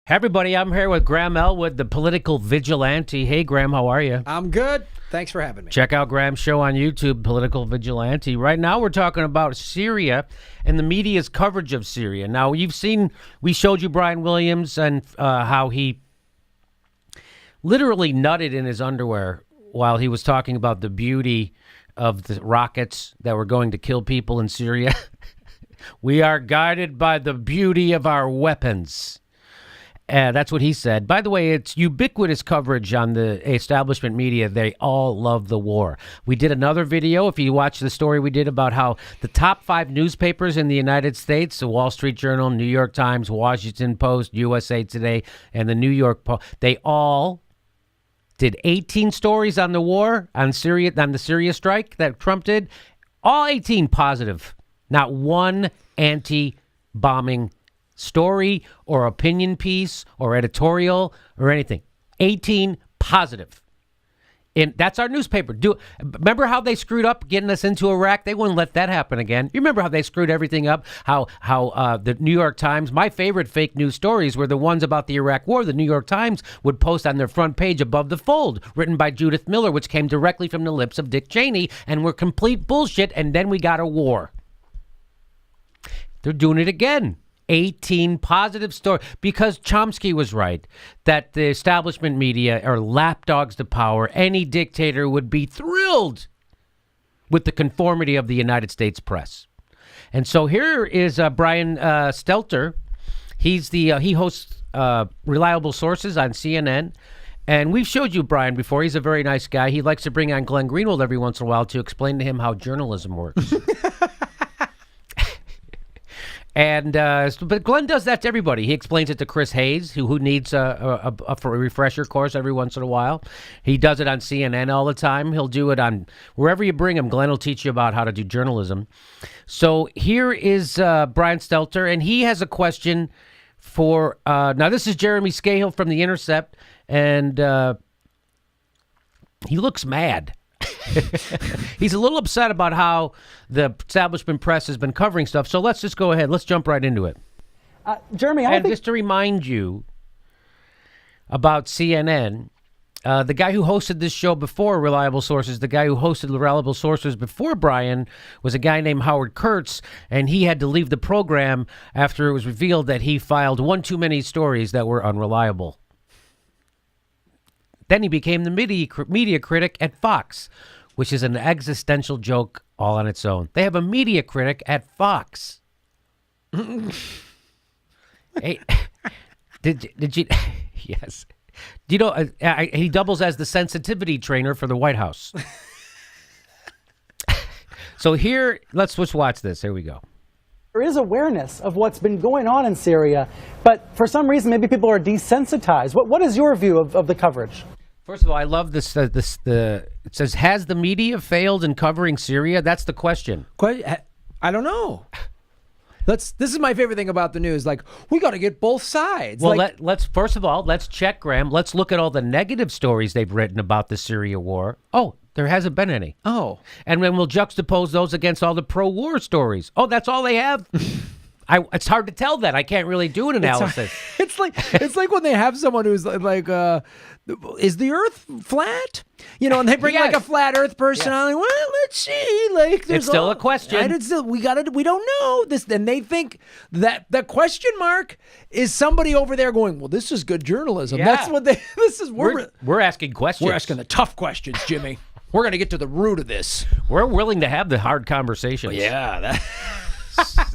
Hey everybody, I'm here with Graham Elwood, the political vigilante. Hey Graham, how are you? I'm good. Thanks for having me. Check out Graham's show on YouTube, Political Vigilante. Right now we're talking about Syria and the media's coverage of Syria. Now you've seen, we showed you Brian Williams and how he literally nutted in his underwear while he was talking about the beauty of the rockets that were going to kill people in Syria. We are guided by the beauty of our weapons. That's what he said. By the way, it's ubiquitous coverage on the establishment media. They all love the war. We did another video, if you watch the story we did, about how the top 5 newspapers in the United States, the Wall Street Journal, New York Times, Washington Post, USA Today, and the New York Post, they all did 18 stories on the war, on Syria, on the Syria strike that Trump did. All 18 positive. Not one anti-bombing story or opinion piece or editorial or anything. 18 positive. And that's our newspaper. Remember how they screwed up getting us into Iraq? They wouldn't let that happen again. You remember how they screwed everything up? How the New York Times, my favorite fake news stories were the ones about the Iraq War. The New York Times would post on their front page above the fold, written by Judith Miller, which came directly from the lips of Dick Cheney, and were complete bullshit, and then we got a war. They're doing it again. 18 positive stories, because Chomsky was right that the establishment media are lapdogs to power. Any dictator would be thrilled with the conformity of the United States press. And so here is Brian Stelter. He hosts Reliable Sources on CNN. And we've showed you Brian before. He's a very nice guy. He likes to bring on Glenn Greenwald every once in a while to explain to him how journalism works. And but Glenn does that to everybody. He explains it to Chris Hayes, who needs a refresher course every once in a while. He does it on CNN all the time. He'll do it on wherever you bring him. Glenn will teach you about how to do journalism. So here is Brian Stelter, and he has a question for now. This is Jeremy Scahill from the Intercept, and he looks mad. He's a little upset about how the establishment press has been covering stuff. So let's just go ahead. Let's jump right into it. Jeremy, just to remind you about CNN, the guy who hosted this show before Reliable Sources, the guy who hosted Reliable Sources before Brian, was a guy named Howard Kurtz, and he had to leave the program after it was revealed that he filed one too many stories that were unreliable. Then he became the media critic at Fox, which is an existential joke all on its own. They have a media critic at Fox. Hey, did you? Yes. Do you know he doubles as the sensitivity trainer for the White House? So here, let's watch this. Here we go. there is awareness of what's been going on in Syria, but for some reason, maybe people are desensitized. What is your view of the coverage? First of all, I love this. It says, has the media failed in covering Syria? That's the question. I don't know. This is my favorite thing about the news. Like, we got to get both sides. Well, let's first of all, let's check, Graham. Let's look at all the negative stories they've written about the Syria war. Oh, there hasn't been any. Oh. And then we'll juxtapose those against all the pro-war stories. Oh, that's all they have? It's hard to tell that. I can't really do an analysis. It's like when they have someone who's like, is the Earth flat? You know, and they bring like a flat Earth person on. Like, well, let's see. Like, there's it's still a question. We don't know this. And they think that the question mark is somebody over there going, well, this is good journalism. Yeah. That's what they. This is we're asking questions. We're asking the tough questions, Jimmy. We're going to get to the root of this. We're willing to have the hard conversations. Yeah.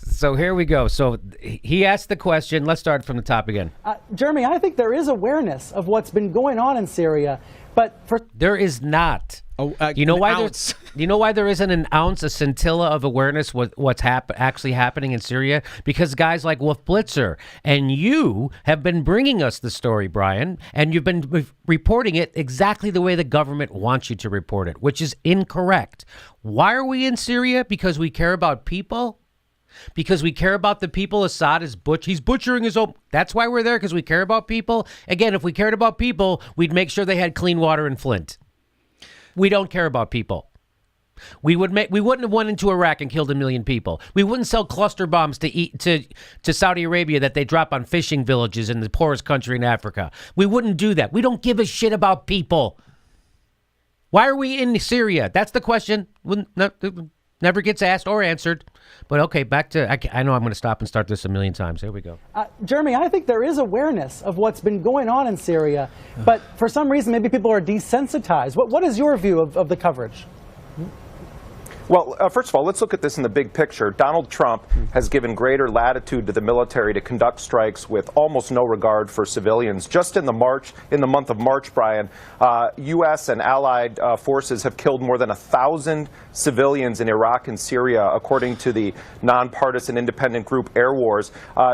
So here we go. So he asked the question. Let's start from the top again. Jeremy, I think there is awareness of what's been going on in Syria, but there is not. You know why? You know why there isn't an ounce, a scintilla of awareness what's actually happening in Syria? Because guys like Wolf Blitzer and you have been bringing us the story, Brian, and you've been reporting it exactly the way the government wants you to report it, which is incorrect. Why are we in Syria? Because we care about people. Because we care about the people. Assad is he's butchering his own. That's why we're there, because we care about people. Again, if we cared about people, we'd make sure they had clean water in Flint. We don't care about people. We wouldn't have went into Iraq and killed 1 million people. We wouldn't sell cluster bombs to Saudi Arabia that they drop on fishing villages in the poorest country in Africa. We wouldn't do that. We don't give a shit about people. Why are we in Syria? That's the question. Never gets asked or answered. But okay, back to, I know I'm going to stop and start this a million times. Here we go. Jeremy, I think there is awareness of what's been going on in Syria, but for some reason, maybe people are desensitized. What is your view of the coverage? Well, first of all, let's look at this in the big picture. Donald Trump has given greater latitude to the military to conduct strikes with almost no regard for civilians. Just in the month of March, Brian, U.S. and allied forces have killed more than 1,000 civilians in Iraq and Syria, according to the nonpartisan independent group Air Wars.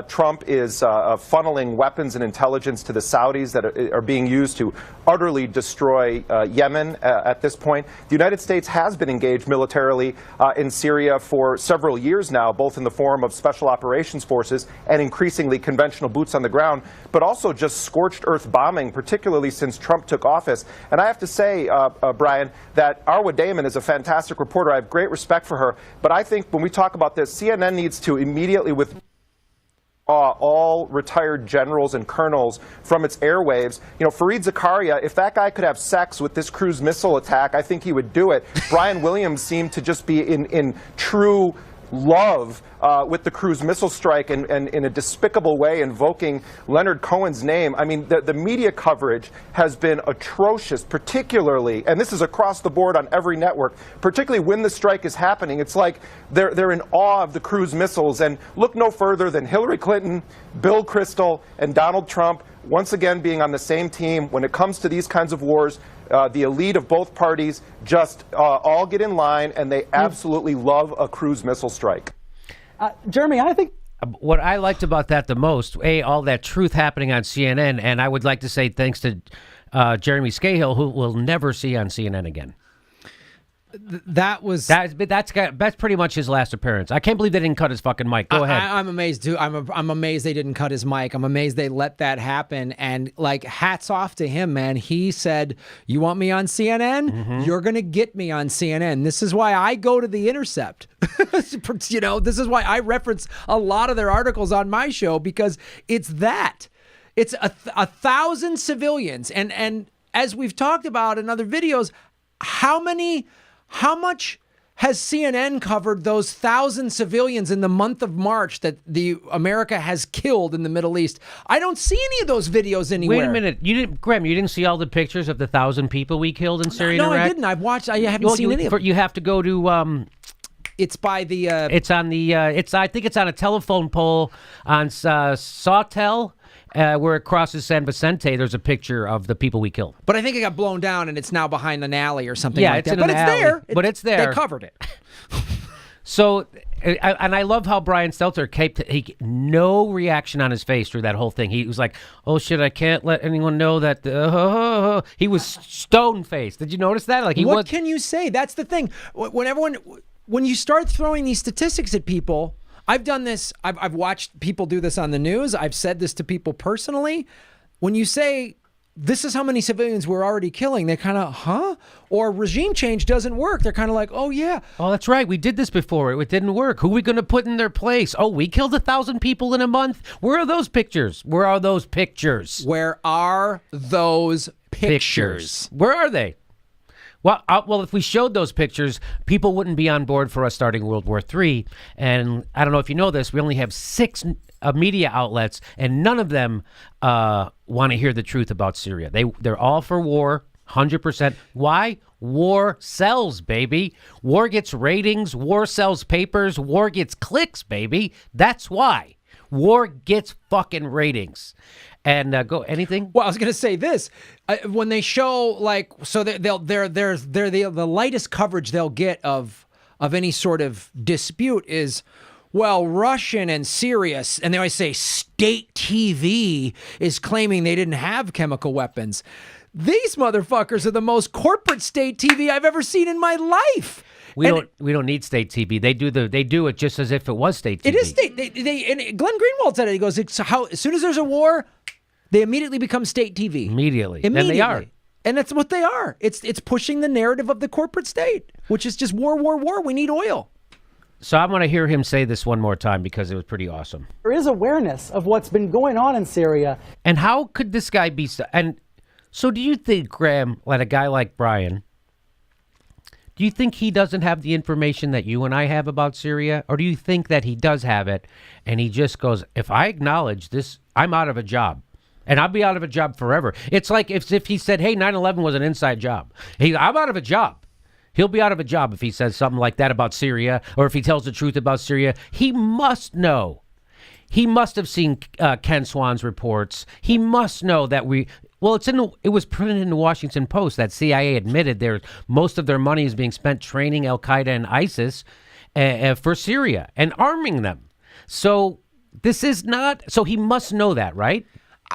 Trump is funneling weapons and intelligence to the Saudis that are being used to utterly destroy Yemen at this point. The United States has been engaged militarily in Syria for several years now, both in the form of special operations forces and increasingly conventional boots on the ground, but also just scorched earth bombing, particularly since Trump took office. And I have to say, Brian, that Arwa Damon is a fantastic reporter. I have great respect for her. But I think when we talk about this, CNN needs to immediately withdraw all retired generals and colonels from its airwaves. You know, Fareed Zakaria, if that guy could have sex with this cruise missile attack, I think he would do it. Brian Williams seemed to just be in true love with the cruise missile strike and in a despicable way invoking Leonard Cohen's name. I mean, the media coverage has been atrocious, particularly, and this is across the board on every network, particularly when the strike is happening. It's like they're in awe of the cruise missiles. And look no further than Hillary Clinton, Bill Kristol, and Donald Trump once again being on the same team when it comes to these kinds of wars. The elite of both parties just all get in line, and they absolutely love a cruise missile strike. Jeremy, I think what I liked about that the most, all that truth happening on CNN, and I would like to say thanks to Jeremy Scahill, who we'll never see on CNN again. That's pretty much his last appearance. I can't believe they didn't cut his fucking mic. Go ahead. I'm amazed too. I'm amazed they didn't cut his mic. I'm amazed they let that happen. And like, hats off to him, man. He said, "You want me on CNN? Mm-hmm. You're gonna get me on CNN." This is why I go to the Intercept. You know, this is why I reference a lot of their articles on my show, because it's that. It's a 1,000 civilians, and as we've talked about in other videos, how much has CNN covered those 1,000 civilians in the month of March that America has killed in the Middle East? I don't see any of those videos anywhere. Wait a minute, Graham, you didn't see all the pictures of the 1,000 people we killed in Syria? No, and Iraq? I didn't. I haven't seen any of them. You have to go to. It's by the. It's on the. I think it's on a telephone pole on Sawtell. Where it crosses San Vicente, there's a picture of the people we killed. But I think it got blown down and it's now behind an alley or something like that. But it's there. But it's there. They covered it. So, and I love how Brian Stelter kept no reaction on his face through that whole thing. He was like, "Oh shit, I can't let anyone know that." He was stone faced. Did you notice that? Like, what can you say? That's the thing. When you start throwing these statistics at people. I've done this. I've watched people do this on the news. I've said this to people personally. When you say, this is how many civilians we're already killing, they kind of, huh? Or regime change doesn't work. They're kind of like, oh, yeah. Oh, that's right. We did this before. It didn't work. Who are we going to put in their place? Oh, we killed 1,000 people in a month? Where are those pictures? Where are those pictures? Where are those pictures? Where are they? Well, if we showed those pictures, people wouldn't be on board for us starting World War III. And I don't know if you know this, we only have 6 media outlets, and none of them want to hear the truth about Syria. They're all for war, 100%. Why? War sells, baby. War gets ratings. War sells papers. War gets clicks, baby. That's why. War gets fucking ratings. And go anything? Well, I was going to say this. When they show, like, so they're the lightest coverage they'll get of any sort of dispute is, well, Russian and Syria, and they always say state TV is claiming they didn't have chemical weapons. These motherfuckers are the most corporate state TV I've ever seen in my life. We don't need state TV. They do it just as if it was state TV. It is state. And Glenn Greenwald said it. He goes, as soon as there's a war, they immediately become state TV. Immediately. And they are. And that's what they are. It's pushing the narrative of the corporate state, which is just war, war, war. We need oil. So I want to hear him say this one more time because it was pretty awesome. There is awareness of what's been going on in Syria. And how could this guy be... And so do you think, Graham, like a guy like Brian, do you think he doesn't have the information that you and I have about Syria? Or do you think that he does have it and he just goes, if I acknowledge this, I'm out of a job. And I'll be out of a job forever. It's like if he said, hey, 9/11 was an inside job. I'm out of a job. He'll be out of a job if he says something like that about Syria, or if he tells the truth about Syria. He must know. He must have seen Ken Swan's reports. He must know that it was printed in the Washington Post that CIA admitted most of their money is being spent training Al Qaeda and ISIS for Syria and arming them. So this is not. So he must know that, right?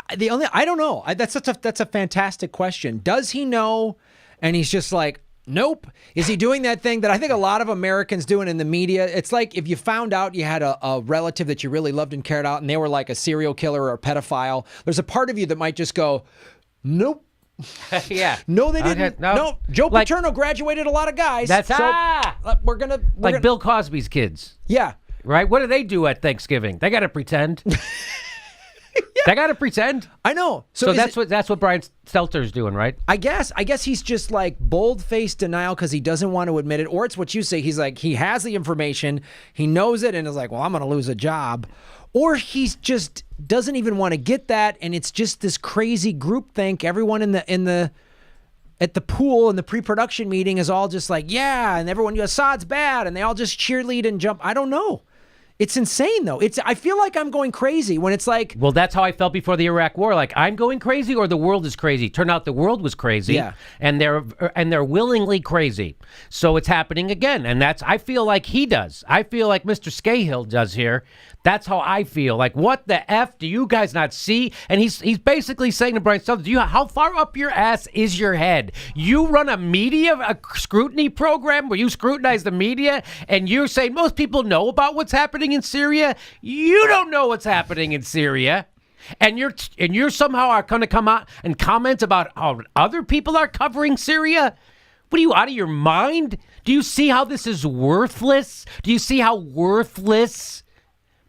I don't know. That's a fantastic question. Does he know? And he's just like, nope. Is he doing that thing that I think a lot of Americans doing in the media? It's like if you found out you had a relative that you really loved and cared about, and they were like a serial killer or a pedophile. There's a part of you that might just go, nope. Yeah. No, they didn't. No. Joe Paterno graduated a lot of guys. We're gonna Bill Cosby's kids. Yeah. Right? What do they do at Thanksgiving? They got to pretend. They got to pretend. I know. So that's what Brian Stelter's doing, right? I guess he's just like bold-faced denial because he doesn't want to admit it. Or it's what you say. He's like, he has the information, he knows it, and is like, well, I'm going to lose a job. Or he's just doesn't even want to get that, and it's just this crazy groupthink. Everyone at the pool in the pre-production meeting is all just like, yeah, and everyone, Assad's bad, and they all just cheerlead and jump. I don't know. It's insane, though. I feel like I'm going crazy when it's like... Well, that's how I felt before the Iraq War. Like, I'm going crazy or the world is crazy. Turned out the world was crazy. Yeah. And they're willingly crazy. So it's happening again. And I feel like he does. I feel like Mr. Scahill does here. That's how I feel. Like, what the F do you guys not see? And he's basically saying to Brian Stelter, how far up your ass is your head? You run a scrutiny program where you scrutinize the media, and you're saying most people know about what's happening in Syria. You don't know what's happening in Syria. And you're somehow are going to come out and comment about how other people are covering Syria? What are you, out of your mind? Do you see how this is worthless? Do you see how worthless,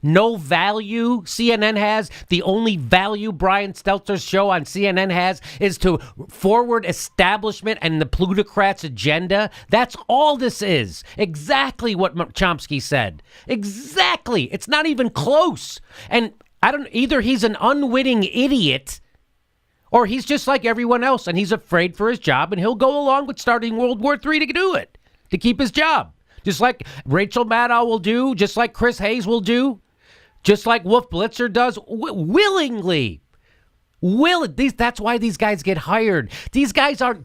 no value CNN has? The only value Brian Stelter's show on CNN has is to forward establishment and the plutocrats' agenda. That's all this is. Exactly what Chomsky said. Exactly. It's not even close. And either he's an unwitting idiot or he's just like everyone else and he's afraid for his job and he'll go along with starting World War III to do it, to keep his job. Just like Rachel Maddow will do, just like Chris Hayes will do. Just like Wolf Blitzer does, willingly. That's why these guys get hired. These guys aren't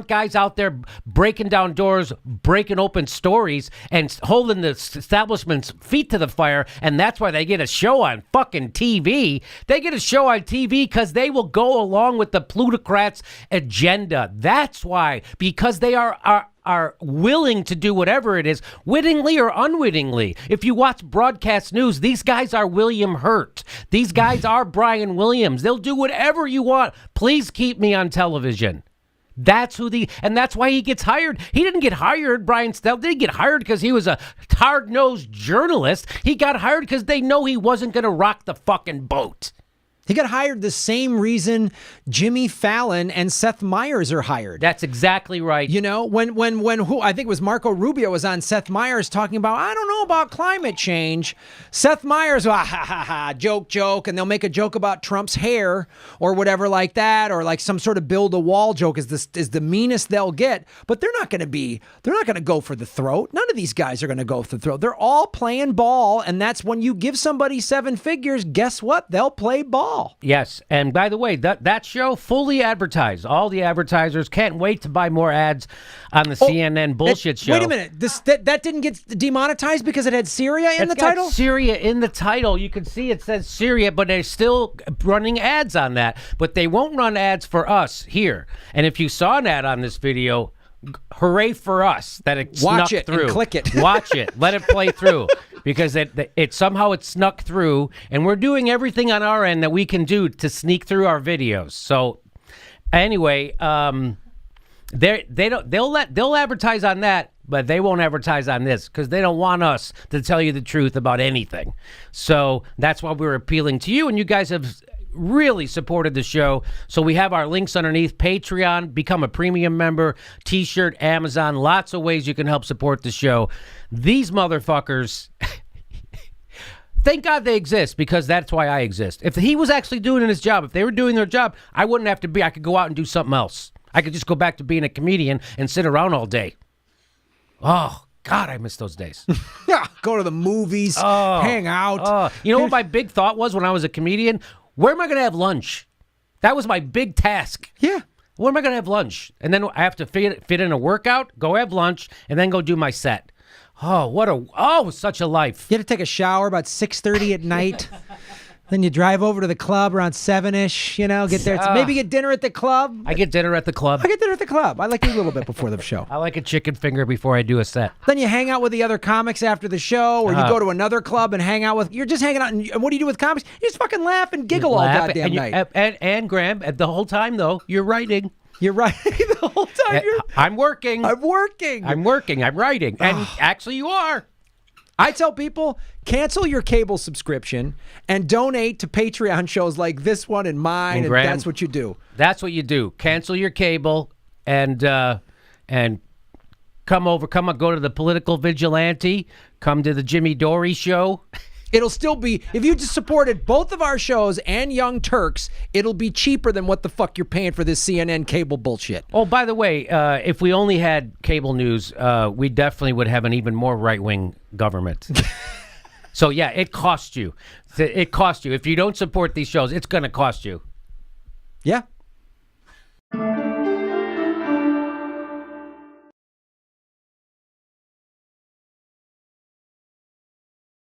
guys out there breaking down doors, breaking open stories, and holding the establishment's feet to the fire, and that's why they get a show on fucking TV. They get a show on TV because they will go along with the plutocrats' agenda. That's why, because they are willing to do whatever it is, wittingly or unwittingly. If you watch broadcast news, these guys are William Hurt. These guys are Brian Williams. They'll do whatever you want. Please keep me on television. That's and that's why he gets hired. He didn't get hired, Brian Stelter didn't get hired because he was a hard-nosed journalist. He got hired because they know he wasn't going to rock the fucking boat. He got hired the same reason Jimmy Fallon and Seth Meyers are hired. That's exactly right. You know, when I think it was Marco Rubio was on Seth Meyers talking about, I don't know about climate change. Seth Meyers, joke, and they'll make a joke about Trump's hair or whatever like that, or like some sort of build a wall joke is the meanest they'll get. But they're not going to go for the throat. None of these guys are going to go for the throat. They're all playing ball, and that's when you give somebody 7 figures, guess what? They'll play ball. Yes, and by the way, that show fully advertised. All the advertisers can't wait to buy more ads on the CNN bullshit show. Wait a minute, that didn't get demonetized because it had Syria in the title? Got Syria in the title. You can see it says Syria, but they're still running ads on that. But they won't run ads for us here. And if you saw an ad on this video, hooray for us that it snuck Watch it through. and click it. Watch it. Let it play through. Because it somehow it snuck through, and we're doing everything on our end that we can do to sneak through our videos. So Anyway, they'll advertise on that, but they won't advertise on this because they don't want us to tell you the truth about anything. So that's why we're appealing to you, and you guys have really supported the show. So we have our links underneath: Patreon, become a premium member, T-shirt, Amazon, lots of ways you can help support the show. These motherfuckers. Thank God they exist, because that's why I exist. If he was actually doing his job, if they were doing their job, I wouldn't have to be. I could go out and do something else. I could just go back to being a comedian and sit around all day. Oh, God, I miss those days. Yeah, go to the movies, hang out. You know what my big thought was when I was a comedian? Where am I going to have lunch? That was my big task. Yeah. Where am I going to have lunch? And then I have to fit in a workout, go have lunch, and then go do my set. Such a life. You had to take a shower about 6:30 at night. Then you drive over to the club around 7-ish, get there. Maybe get dinner at the club. I get dinner at the club. I get dinner at the club. I like to eat a little bit before the show. I like a chicken finger before I do a set. Then you hang out with the other comics after the show, or you go to another club and hang out with. You're just hanging out, and what do you do with comics? You just fucking laugh and giggle all goddamn night. And Graham, the whole time though, you're writing. You're right. The whole time I'm working. I'm working. I'm writing. And actually you are. I tell people, cancel your cable subscription and donate to Patreon shows like this one and mine, and Graham, that's what you do. That's what you do. Cancel your cable and come go to the Political Vigilante, come to the Jimmy Dory show. It'll still be, if you just supported both of our shows and Young Turks, it'll be cheaper than what the fuck you're paying for this CNN cable bullshit. Oh, by the way, if we only had cable news, we definitely would have an even more right-wing government. So, yeah, it costs you. It costs you. If you don't support these shows, it's going to cost you. Yeah.